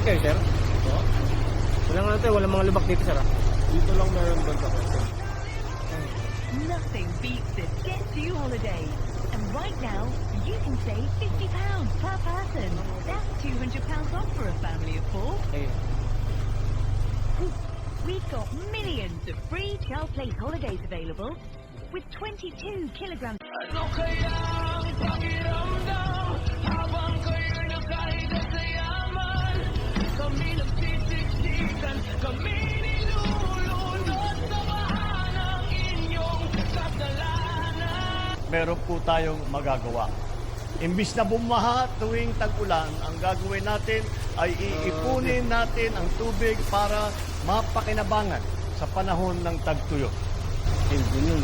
kayo, sir? So, Walang ano tayo, walang mga lubak dito, sir. dito lang meron doon sa Quezon. Nothing beats the Get To holiday. And right now, you can save £50 per person. That's £200 off for a family of 4. Ayun. We've got millions of free child place holidays available with 22 kilograms. Ano kaya ang pakiramdam habang kayo'y nagkahit sa yaman? Kami nagsisiksikan, kami nilulunod sa baha ng inyong kasalanan. Meron po tayong magagawa. Imbis na bumaha tuwing tag-ulan, ang gagawin natin ay iipunin natin ang tubig para mapakinabangan sa panahon ng tagtuyot. Ayun, yun.